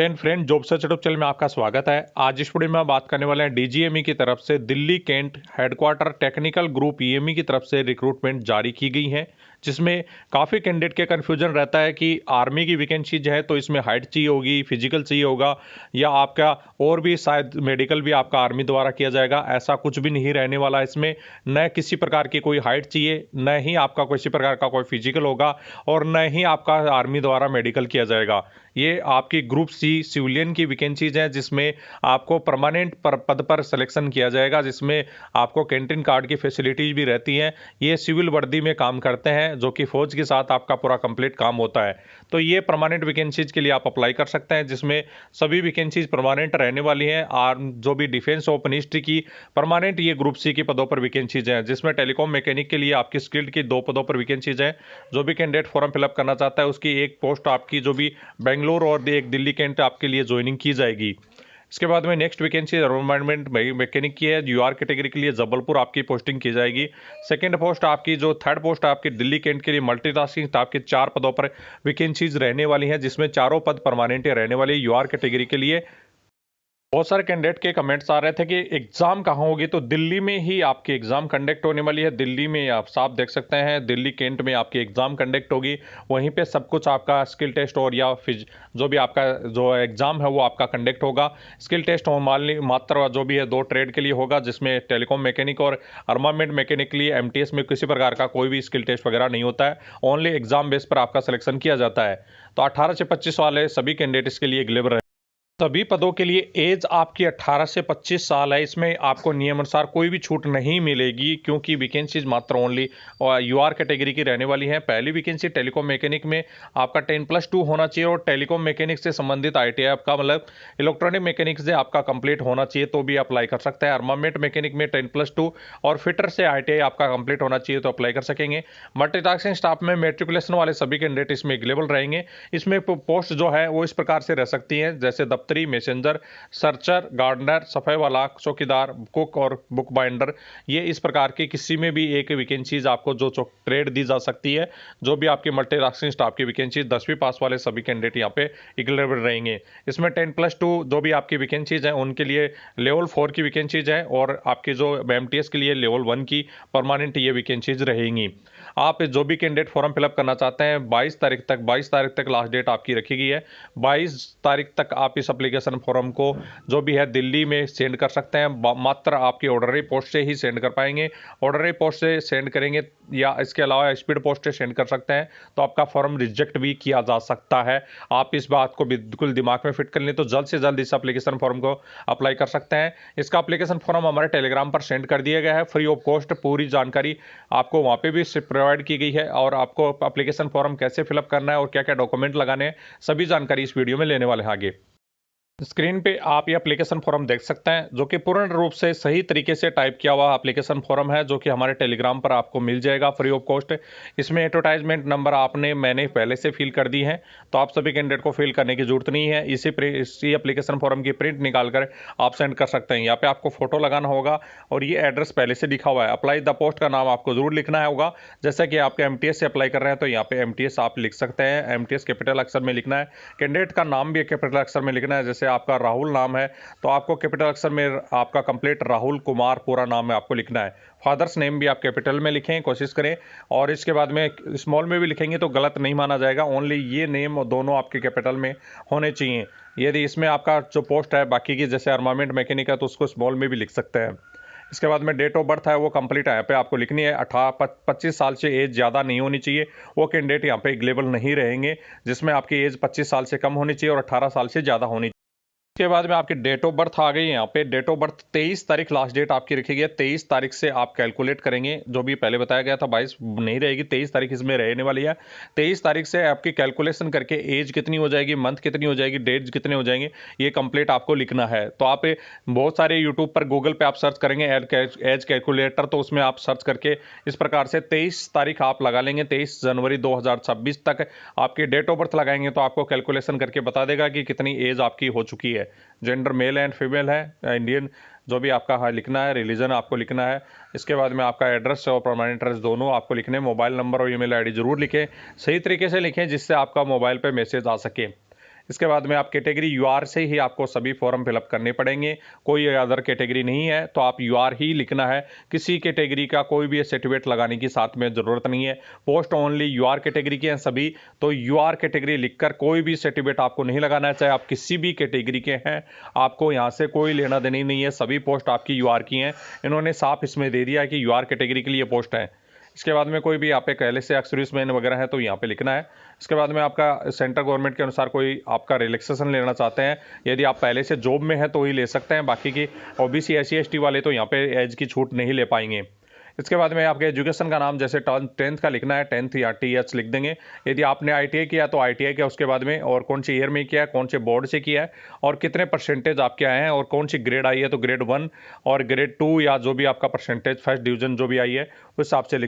Friend job search YouTube channel में आपका स्वागत है। आज इस वीडियो में हम बात करने वाले हैं डीजीएमई की तरफ से Delhi cantt headquarter technical group EME की तरफ से रिक्रूटमेंट जारी की गई है, जिसमें काफ़ी कैंडिडेट के कन्फ्यूजन रहता है कि आर्मी की वैकेंसीज है तो इसमें हाइट चाहिए होगी, फिजिकल चाहिए होगा या आपका और भी शायद मेडिकल भी आपका आर्मी द्वारा किया जाएगा। ऐसा कुछ भी नहीं रहने वाला इसमें। न किसी प्रकार की कोई हाइट चाहिए, न ही आपका किसी प्रकार का कोई फिजिकल होगा और न ही आपका आर्मी द्वारा मेडिकल किया जाएगा। ये आपकी ग्रुप सी सिविलियन की वैकेंसीज हैं, जिसमें आपको परमानेंट पद पर सिलेक्शन किया जाएगा, जिसमें आपको कैंटीन कार्ड की फैसिलिटीज भी रहती हैं। ये सिविल वर्दी में काम करते हैं, जो कि फौज के साथ आपका पूरा कंप्लीट काम होता है। तो ये परमानेंट वैकेंसीज के लिए आप अप्लाई कर सकते हैं, जिसमें सभी वैकेंसीज परमानेंट रहने वाली हैं। और जो भी डिफेंस ऑफ मिनिस्ट्री की परमानेंट ये ग्रुप सी के पदों पर वैकेंसीज हैं, जिसमें टेलीकॉम मैकेनिक के लिए आपकी स्किल्ड की 2 पदों पर वैकेंसीज हैं। जो भी कैंडिडेट फॉर्म फिलअप करना चाहता है उसकी एक पोस्ट आपकी जो भी बेंगलोर और एक दिल्ली कैंट आपके लिए ज्वाइनिंग की जाएगी। इसके बाद में नेक्स्ट वैकेंसी एनवायरमेंट मैकेनिक की है। यूआर कैटेगरी के लिए जबलपुर आपकी पोस्टिंग की जाएगी। सेकंड पोस्ट आपकी जो थर्ड पोस्ट आपकी दिल्ली कैंट के लिए मल्टीटास्किंग स्टाफ के 4 पदों पर वैकेंसीज रहने वाली हैं, जिसमें चारों पद परमानेंट रहने वाली है यूआर कैटेगरी के लिए। बहुत सारे कैंडिडेट के कमेंट्स आ रहे थे कि एग्जाम कहाँ होगी, तो दिल्ली में ही आपकी एग्जाम कंडक्ट होने वाली है। दिल्ली में आप साफ देख सकते हैं, दिल्ली कैंट में आपकी एग्जाम कंडक्ट होगी। वहीं पे सब कुछ आपका स्किल टेस्ट और या फिर जो भी आपका जो एग्जाम है वो आपका कंडक्ट होगा। स्किल टेस्ट मात्र जो भी है 2 ट्रेड के लिए होगा, जिसमें टेलीकॉम मैकेनिक और आर्मामेंट मैकेनिक के लिए एमटीएस में किसी प्रकार का कोई भी स्किल टेस्ट वगैरह नहीं होता है। ओनली एग्जाम बेस पर आपका सिलेक्शन किया जाता है। तो 18 से 25 वाले सभी कैंडिडेट इसके लिए एलिजिबल। सभी पदों के लिए एज आपकी 18 से 25 साल है। इसमें आपको नियमानुसार कोई भी छूट नहीं मिलेगी, क्योंकि वैकेंसीज मात्र ओनली यूआर कैटेगरी की रहने वाली हैं। पहली वैकेंसी टेलीकॉम मैकेनिक में आपका 10+2 होना चाहिए और टेलीकॉम मैकेनिक से संबंधित आईटीआई आपका मतलब इलेक्ट्रॉनिक मैकेनिक से आपका कंप्लीट होना चाहिए, तो भी अप्लाई कर सकते हैं। आर्मामेंट मैकेनिक में 10+2 और फिटर से आईटीआई आपका कंप्लीट होना चाहिए, तो अप्लाई कर सकेंगे। मल्टीटास्किंग स्टाफ में मेट्रिकुलेशन वाले सभी कैंडिडेट इसमें अवेलेबल रहेंगे। इसमें पोस्ट जो है वो इस प्रकार से रह सकती हैं, जैसे दफ्तरी मैसेंजर, सर्चर, गार्डनर, सफाई वाला, चौकीदार, कुक और बुक बाइंडर। ये इस प्रकार की किसी में भी एक वैकेंसीज आपको जो ट्रेड दी जा सकती है। जो भी आपकी मल्टीटास्किंग स्टाफ की वैकेंसी 10वीं पास वाले सभी कैंडिडेट यहाँ पे एलिजिबल रहेंगे। इसमें 10+2 जो भी आपकी वैकेंसीज हैं उनके लिए लेवल 4 की वैकेंसीज हैं, और आपकी जो एमटीएस के लिए लेवल 1 की परमानेंट ये वैकेंसीज रहेंगी। आप जो भी कैंडिडेट फॉर्म फिलअप करना चाहते हैं 22 तारीख तक लास्ट डेट आपकी रखी गई है। 22 तारीख तक आप इस एप्लीकेशन फॉर्म को जो भी है दिल्ली में सेंड कर सकते हैं। मात्र आपकी ऑर्डनरी पोस्ट से ही सेंड कर पाएंगे। ऑर्डनरी पोस्ट से सेंड करेंगे या इसके अलावा स्पीड पोस्ट से सेंड कर सकते हैं, तो आपका फॉर्म रिजेक्ट भी किया जा सकता है। आप इस बात को बिल्कुल दिमाग में फिट कर लें, तो जल्द से जल्द इस एप्लीकेशन फॉर्म को अप्लाई कर सकते हैं। इसका एप्लीकेशन फॉर्म हमारे टेलीग्राम पर सेंड कर दिया गया है, फ्री ऑफ कॉस्ट। पूरी जानकारी आपको वहाँ पे भी प्रोवाइड की गई है, और आपको एप्लीकेशन फॉर्म कैसे फिलअप करना है और क्या क्या डॉक्यूमेंट लगाने हैं, सभी जानकारी इस वीडियो में लेने वाले हैं आगे। स्क्रीन पे आप ये एप्लीकेशन फॉर्म देख सकते हैं, जो कि पूर्ण रूप से सही तरीके से टाइप किया हुआ एप्लीकेशन फॉर्म है, जो कि हमारे टेलीग्राम पर आपको मिल जाएगा फ्री ऑफ कॉस्ट। इसमें एडवर्टाइजमेंट नंबर मैंने पहले से फिल कर दी है, तो आप सभी कैंडिडेट को फिल करने की जरूरत नहीं है। इसी एप्लीकेशन फॉर्म की प्रिंट निकाल कर आप सेंड कर सकते हैं। यहाँ पे आपको फोटो लगाना होगा और ये एड्रेस पहले से लिखा हुआ है। अप्लाई द पोस्ट का नाम आपको जरूर लिखना होगा। जैसा कि आपके एमटीएस से अप्लाई कर रहे हैं, तो यहाँ पे एमटीएस आप लिख सकते हैं। एमटीएस कैपिटल अक्षर में लिखना है। कैंडिडेट का नाम भी कैपिटल अक्षर में लिखना है। जैसे आपका राहुल नाम है, तो आपको कैपिटल अक्षर में आपका कंप्लीट राहुल कुमार पूरा नाम है आपको लिखना है। फादर्स नेम भी आप कैपिटल में लिखें, कोशिश करें। और इसके बाद में स्मॉल में भी लिखेंगे तो गलत नहीं माना जाएगा। ओनली ये नेम दोनों आपके कैपिटल में होने चाहिए। यदि इसमें आपका जो पोस्ट है बाकी की जैसे आर्मामेंट मैकेनिक है, तो उसको स्मॉल में भी लिख सकते हैं। इसके बाद में डेट ऑफ बर्थ है वो कंप्लीट यहाँ पे आपको लिखनी है। 25 साल से एज ज़्यादा नहीं होनी चाहिए। वो कैंडिडेट यहाँ पे एलिजिबल नहीं रहेंगे जिसमें आपकी एज 25 साल से कम होनी चाहिए और 18 साल से ज़्यादा होनी चाहिए। उसके बाद में आपकी डेट ऑफ बर्थ आ गई है। यहाँ पे डेट ऑफ बर्थ 23 तारीख लास्ट डेट आपकी रखी गई है। 23 तारीख से आप कैलकुलेट करेंगे। जो भी पहले बताया गया था 22 नहीं रहेगी, 23 तारीख इसमें रहने वाली है। 23 तारीख से आपकी कैलकुलेशन करके एज कितनी हो जाएगी, मंथ कितनी हो जाएगी, डेट्स कितने हो जाएंगे, ये कंप्लीट आपको लिखना है। तो आप बहुत सारे यूट्यूब पर गूगल पे आप सर्च करेंगे एज कैलकुलेटर, तो उसमें आप सर्च करके इस प्रकार से 23 तारीख आप लगा लेंगे। 23 जनवरी 2026 तक आपकी डेट ऑफ बर्थ लगाएंगे, तो आपको कैलकुलेशन करके बता देगा कि कितनी एज आपकी हो चुकी है। जेंडर मेल एंड फीमेल है, इंडियन जो भी आपका है लिखना है। रिलीजन आपको लिखना है। इसके बाद में आपका एड्रेस और परमानेंट एड्रेस दोनों आपको लिखने हैं। मोबाइल नंबर और ईमेल आईडी जरूर लिखें, सही तरीके से लिखें जिससे आपका मोबाइल पे मैसेज आ सके। इसके बाद में आप कैटेगरी यूआर से ही आपको सभी फॉर्म फिलअप करने पड़ेंगे, कोई अदर कैटेगरी नहीं है, तो आप यूआर ही लिखना है। किसी कैटेगरी का कोई भी सर्टिफिकेट लगाने की साथ में ज़रूरत नहीं है। पोस्ट ओनली यूआर कैटेगरी के हैं सभी, तो यूआर कैटेगरी लिखकर कोई भी सर्टिफिकेट आपको नहीं लगाना है, चाहे आप किसी भी कैटेगरी के हैं, आपको यहाँ से कोई लेना देना नहीं है। सभी पोस्ट आपकी यूआर की हैं, इन्होंने साफ इसमें दे दिया है कि यूआर कैटेगरी के लिए पोस्ट है। इसके बाद में कोई भी आप एक पहले से एक्स-सर्विसमैन वगैरह है तो यहाँ पे लिखना है। इसके बाद में आपका सेंट्रल गवर्नमेंट के अनुसार कोई आपका रिलैक्सेशन लेना चाहते हैं, यदि आप पहले से जॉब में हैं तो ही ले सकते हैं, बाकी की ओबीसी एससी एसटी वाले तो यहाँ पे एज की छूट नहीं ले पाएंगे। इसके बाद में आपके एजुकेशन का नाम जैसे 10th का लिखना है, 10th या टीएच लिख देंगे। यदि आपने आईटीआई किया तो आईटीआई का उसके बाद में, और कौन से ईयर में किया है, कौन से बोर्ड से किया है, और कितने परसेंटेज आपके आए हैं, और कौन सी ग्रेड आई है, तो ग्रेड 1 और ग्रेड 2 या जो भी आपका परसेंटेज फर्स्ट डिवीजन जो भी आई है उस हिसाब से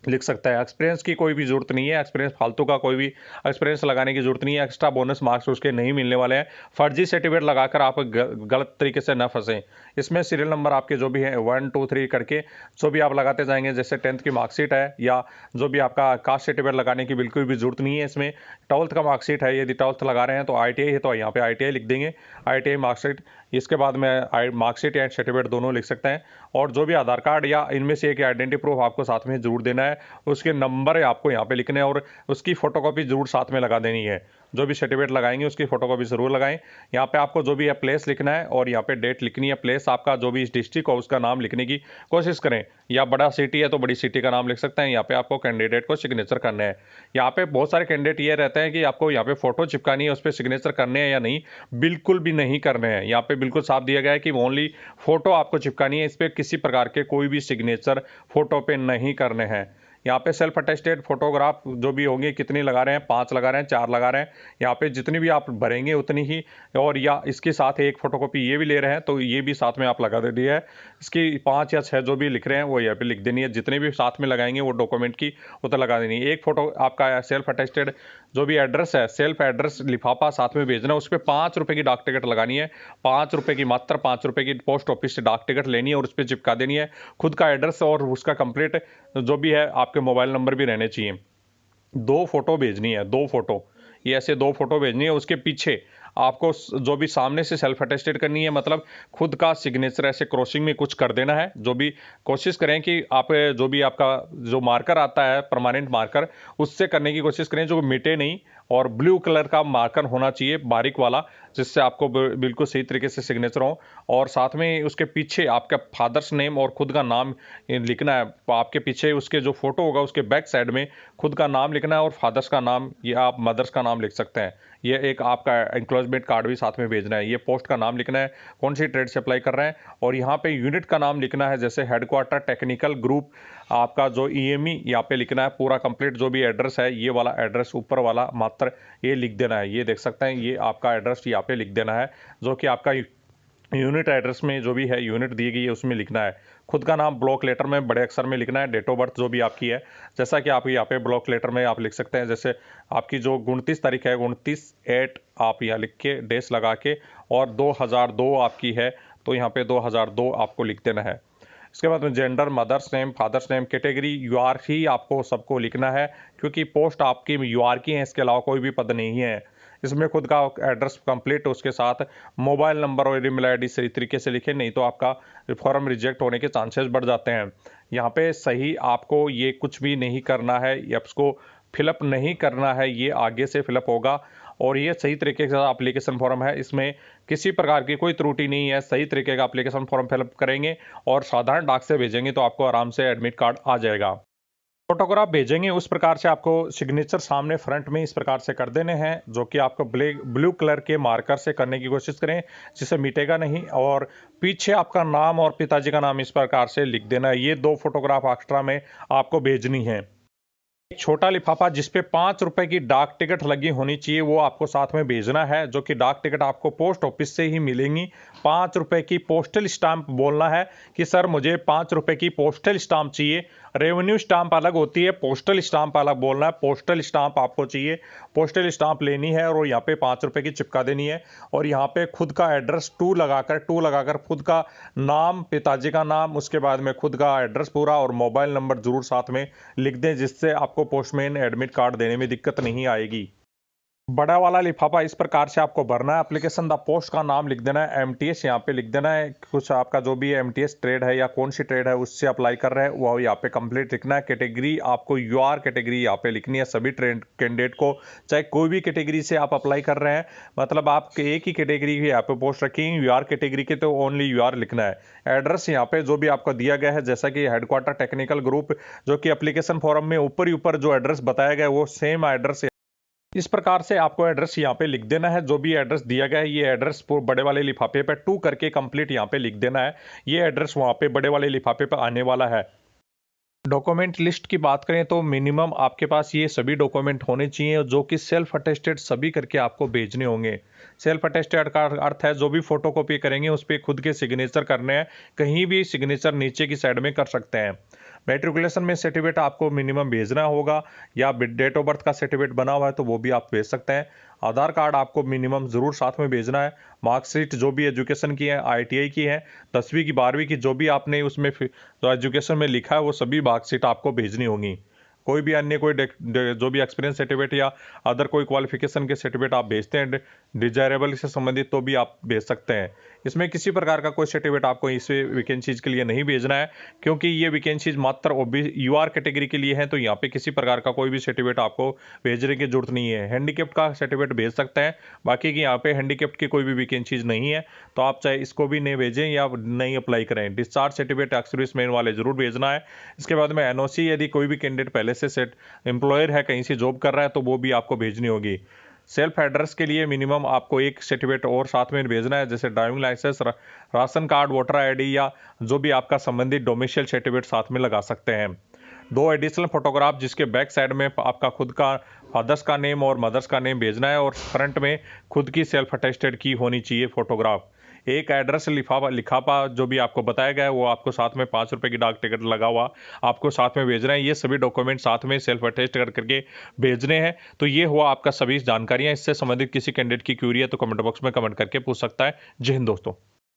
लिख सकता है। एक्सपीरियंस की कोई भी ज़रूरत नहीं है, एक्सपीरियंस फालतू का कोई भी एक्सपीरियंस लगाने की ज़रूरत नहीं है, एक्स्ट्रा बोनस मार्क्स उसके नहीं मिलने वाले हैं। फर्जी सर्टिफिकेट लगाकर आप गलत तरीके से न फंसें। इसमें सीरियल नंबर आपके जो भी हैं 1 2 3 करके जो भी आप लगाते जाएंगे, जैसे 10th की मार्कशीट है या जो भी आपका कास्ट सर्टिफिकेट लगाने की बिल्कुल भी ज़रूरत नहीं है। इसमें 12th का मार्कशीट है, यदि 12th लगा रहे हैं तो आईटीआई है तो यहाँ पे आईटीआई लिख देंगे, आईटीआई मार्कशीट। इसके बाद में मार्कशीट या सर्टिफिकेट दोनों लिख सकते हैं, और जो भी आधार कार्ड या इनमें से एक आइडेंटिटी प्रूफ आपको साथ में जरूर देना है, उसके नंबर आपको यहाँ पे लिखने हैं और उसकी फोटोकॉपी जरूर साथ में लगा देनी है। जो भी सर्टिफिकेट लगाएंगे उसकी फोटोकॉपी जरूर लगाएं। यहाँ पे आपको जो भी है प्लेस लिखना है और यहाँ पे डेट लिखनी है। प्लेस आपका जो भी डिस्ट्रिक्ट हो उसका नाम लिखने की कोशिश करें, या बड़ा सिटी है तो बड़ी सिटी का नाम लिख सकते हैं। यहाँ पे आपको कैंडिडेट को सिग्नेचर करना है। यहाँ पे बहुत सारे कैंडिडेट ये रहते हैं कि आपको यहाँ पे फोटो चिपकानी है, उस पर सिग्नेचर करने हैं या नहीं, बिल्कुल भी नहीं करने हैं। यहाँ पे बिल्कुल साफ दिया गया है कि ओनली फोटो आपको चिपकानी है, इस पर किसी प्रकार के कोई भी सिग्नेचर फोटो पे नहीं करने हैं। यहाँ पे सेल्फ अटेस्टेड फोटोग्राफ जो भी होंगे, कितनी लगा रहे हैं, 5 लगा रहे हैं, 4 लगा रहे हैं, यहाँ पे जितनी भी आप भरेंगे उतनी ही, और या इसके साथ एक फोटोकॉपी ये भी ले रहे हैं तो ये भी साथ में आप लगा दे दिए है। इसकी 5 या 6 जो भी लिख रहे हैं वो यहाँ पे लिख देनी है, जितने भी साथ में लगाएंगे वो डॉक्यूमेंट की उतना लगा देनी है। एक फोटो आपका सेल्फ अटेस्टेड जो भी एड्रेस है, सेल्फ एड्रेस लिफाफा साथ में भेजना है, उस पर 5 रुपये की डाक टिकट लगानी है, 5 रुपये की, मात्र 5 रुपये की पोस्ट ऑफिस से डाक टिकट लेनी है और उस पर चिपका देनी है। खुद का एड्रेस और उसका कंप्लीट जो भी है आपके मोबाइल नंबर भी रहने चाहिए। 2 फोटो भेजनी है, 2 फोटो, ये ऐसे 2 फोटो भेजनी है। उसके पीछे आपको जो भी सामने से सेल्फ अटेस्टेड करनी है, मतलब खुद का सिग्नेचर ऐसे क्रॉसिंग में कुछ कर देना है। जो भी कोशिश करें कि आप जो भी आपका जो मार्कर आता है परमानेंट मार्कर, उससे करने की कोशिश करें जो मिटे नहीं, और ब्लू कलर का मार्कर होना चाहिए बारीक वाला, जिससे आपको बिल्कुल सही तरीके से सिग्नेचर हो। और साथ में उसके पीछे आपका फादर्स नेम और खुद का नाम लिखना है। आपके पीछे उसके जो फोटो होगा उसके बैक साइड में खुद का नाम लिखना है और फादर्स का नाम या आप मदर्स का नाम लिख सकते हैं। ये एक आपका एनक्लोजमेंट कार्ड भी साथ में भेजना है। ये पोस्ट का नाम लिखना है, कौन सी ट्रेड से अप्लाई कर रहे हैं, और यहाँ पे यूनिट का नाम लिखना है, जैसे हेडक्वार्टर टेक्निकल ग्रुप आपका जो ईएमई यहाँ पे लिखना है पूरा कंप्लीट। जो भी एड्रेस है ये वाला एड्रेस ऊपर वाला मात्र ये लिख देना है। ये देख सकते हैं, ये आपका एड्रेस यहाँ पे लिख देना है, जो कि आपका यूनिट एड्रेस में जो भी है यूनिट दी गई है उसमें लिखना है। खुद का नाम ब्लॉक लेटर में बड़े अक्षर में लिखना है। डेट ऑफ बर्थ जो भी आपकी है, जैसा कि आप यहाँ पे ब्लॉक लेटर में आप लिख सकते हैं, जैसे आपकी जो 29 तारीख है 29/8 आप यहाँ लिख के डेस लगा के, और 2002 आपकी है तो यहाँ पे 2002 आपको लिख देना है। इसके बाद में gender, mother's name, father's name, category UR ही आपको सबको लिखना है, क्योंकि पोस्ट आपकी यूआर की है, इसके अलावा कोई भी पद नहीं है। इसमें खुद का एड्रेस कंप्लीट, उसके साथ मोबाइल नंबर और ईमेल आईडी सही तरीके से लिखें, नहीं तो आपका फॉर्म रिजेक्ट होने के चांसेस बढ़ जाते हैं। यहाँ पे सही आपको ये कुछ भी नहीं करना है, या उसको फिलअप नहीं करना है, ये आगे से फिलअप होगा। और ये सही तरीके से एप्लीकेशन फॉर्म है, इसमें किसी प्रकार की कोई त्रुटि नहीं है। सही तरीके का एप्लीकेशन फॉर्म फिलअप करेंगे और साधारण डाक से भेजेंगे तो आपको आराम से एडमिट कार्ड आ जाएगा। फोटोग्राफ भेजेंगे उस प्रकार से आपको सिग्नेचर सामने फ्रंट में इस प्रकार से कर देने हैं, जो कि आपको ब्लू कलर के मार्कर से करने की कोशिश करें, जिससे मिटेगा नहीं। और पीछे आपका नाम और पिताजी का नाम इस प्रकार से लिख देना है। ये 2 फोटोग्राफ एक्स्ट्रा में आपको भेजनी है। एक छोटा लिफाफा जिसपे 5 रुपए की डाक टिकट लगी होनी चाहिए, वो आपको साथ में भेजना है, जो कि डाक टिकट आपको पोस्ट ऑफिस से ही मिलेंगी। 5 रुपए की पोस्टल स्टाम्प बोलना है कि सर मुझे 5 रुपए की पोस्टल स्टाम्प चाहिए। रेवेन्यू स्टाम्प अलग होती है, पोस्टल स्टाम्प अलग बोलना है। पोस्टल स्टाम्प आपको चाहिए, पोस्टल स्टाम्प लेनी है और यहाँ पे 5 रुपए की चिपका देनी है। और यहाँ पे खुद का एड्रेस 2 लगाकर खुद का नाम, पिताजी का नाम, उसके बाद में खुद का एड्रेस पूरा और मोबाइल नंबर जरूर साथ में लिख दें, जिससे आपको पोस्टमैन एडमिट कार्ड देने में दिक्कत नहीं आएगी। बड़ा वाला लिफाफा इस प्रकार से आपको भरना है। एप्लीकेशन द पोस्ट का नाम लिख देना है, एमटीएस यहाँ पे लिख देना है। कुछ आपका जो भी एमटीएस ट्रेड है या कौन सी ट्रेड है उससे अप्लाई कर रहे हैं वो यहाँ पे कंप्लीट लिखना है। कैटेगरी आपको यूआर कैटेगरी यहाँ पे लिखनी है सभी ट्रेड कैंडिडेट को, चाहे कोई भी कैटेगरी से आप अप्लाई कर रहे हैं, मतलब आप एक ही कैटेगरी की यहाँ पे पोस्ट रखेंगे। यूआर कैटेगरी के तो ओनली यूआर लिखना है। एड्रेस यहाँ पे जो भी आपको दिया गया है, जैसा कि हेडक्वार्टर टेक्निकल ग्रुप, जो कि एप्लीकेशन फॉर्म में ऊपर ही ऊपर जो एड्रेस बताया गया है वो सेम एड्रेस, इस प्रकार से आपको एड्रेस यहाँ पे लिख देना है। जो भी एड्रेस दिया गया है ये एड्रेस बड़े वाले लिफाफे पे 2 करके कंप्लीट यहाँ पे लिख देना है। ये एड्रेस वहाँ पे बड़े वाले लिफाफे पे आने वाला है। डॉक्यूमेंट लिस्ट की बात करें तो मिनिमम आपके पास ये सभी डॉक्यूमेंट होने चाहिए जो कि सेल्फ अटेस्टेड सभी करके आपको भेजने होंगे। सेल्फ अटेस्टेड का अर्थ है जो भी फोटोकॉपी करेंगे उस पर खुद के सिग्नेचर करने हैं, कहीं भी सिग्नेचर नीचे की साइड में कर सकते हैं। मेट्रिकुलेशन में सर्टिफिकेट आपको मिनिमम भेजना होगा, या डेट ऑफ बर्थ का सर्टिफिकेट बना हुआ है तो वो भी आप भेज सकते हैं। आधार कार्ड आपको मिनिमम ज़रूर साथ में भेजना है। मार्कशीट जो भी एजुकेशन की है, आईटीआई की है, 10वीं की 12वीं की जो भी आपने उसमें जो एजुकेशन में लिखा है वो सभी मार्कशीट आपको भेजनी होगी। कोई भी अन्य कोई जो भी एक्सपीरियंस सर्टिफिकेट या अदर कोई क्वालिफिकेशन के सर्टिफिकेट आप भेजते हैं डिजायरेबल से संबंधित तो भी आप भेज सकते हैं। इसमें किसी प्रकार का कोई सर्टिफिकेट आपको इस वैकेंसीज के लिए नहीं भेजना है, क्योंकि ये वैकेंसीज मात्र यूआर कैटेगरी के लिए है, तो यहाँ पे किसी प्रकार का कोई भी सर्टिफिकेट आपको भेजने की जरूरत नहीं है। हैंडीकेप्ट का सर्टिफिकेट भेज सकते हैं, बाकी की यहाँ पे हैंडीकेप्ट की कोई भी वैकेंसीज नहीं है, तो आप चाहे इसको भी नहीं भेजें या नहीं अप्लाई करें। डिस्चार्ज सर्टिफिकेट एक्स सर्विसमैन वाले जरूर भेजना है। इसके बाद में एनओसी, यदि कोई भी कैंडिडेट पहले से सेट एम्प्लॉयर है, कहीं से जॉब कर रहा है, तो वो भी आपको भेजनी होगी। सेल्फ एड्रेस के लिए मिनिमम आपको एक सर्टिफिकेट और साथ में भेजना है, जैसे driving licence, ration card, voter ID या जो भी आपका संबंधित डोमिसाइल सर्टिफिकेट साथ में लगा सकते हैं। 2 एडिशनल फोटोग्राफ जिसके बैक साइड में आपका खुद का फादर्स का नेम और मदर्स का नेम भेजना है, और फ्रंट में खुद की सेल्फ अटेस्टेड की होनी चाहिए फोटोग्राफ। एक एड्रेस लिफाफा जो भी आपको बताया गया है वो आपको साथ में 5 रुपए की डाक टिकट लगा हुआ आपको साथ में भेजना है। ये सभी डॉक्यूमेंट साथ में सेल्फ अटेस्ट करके भेजने हैं। तो ये हुआ आपका सभी जानकारियां। इससे संबंधित किसी कैंडिडेट की क्यूरी है तो कमेंट बॉक्स में कमेंट करके पूछ सकता है। जय हिंद दोस्तों।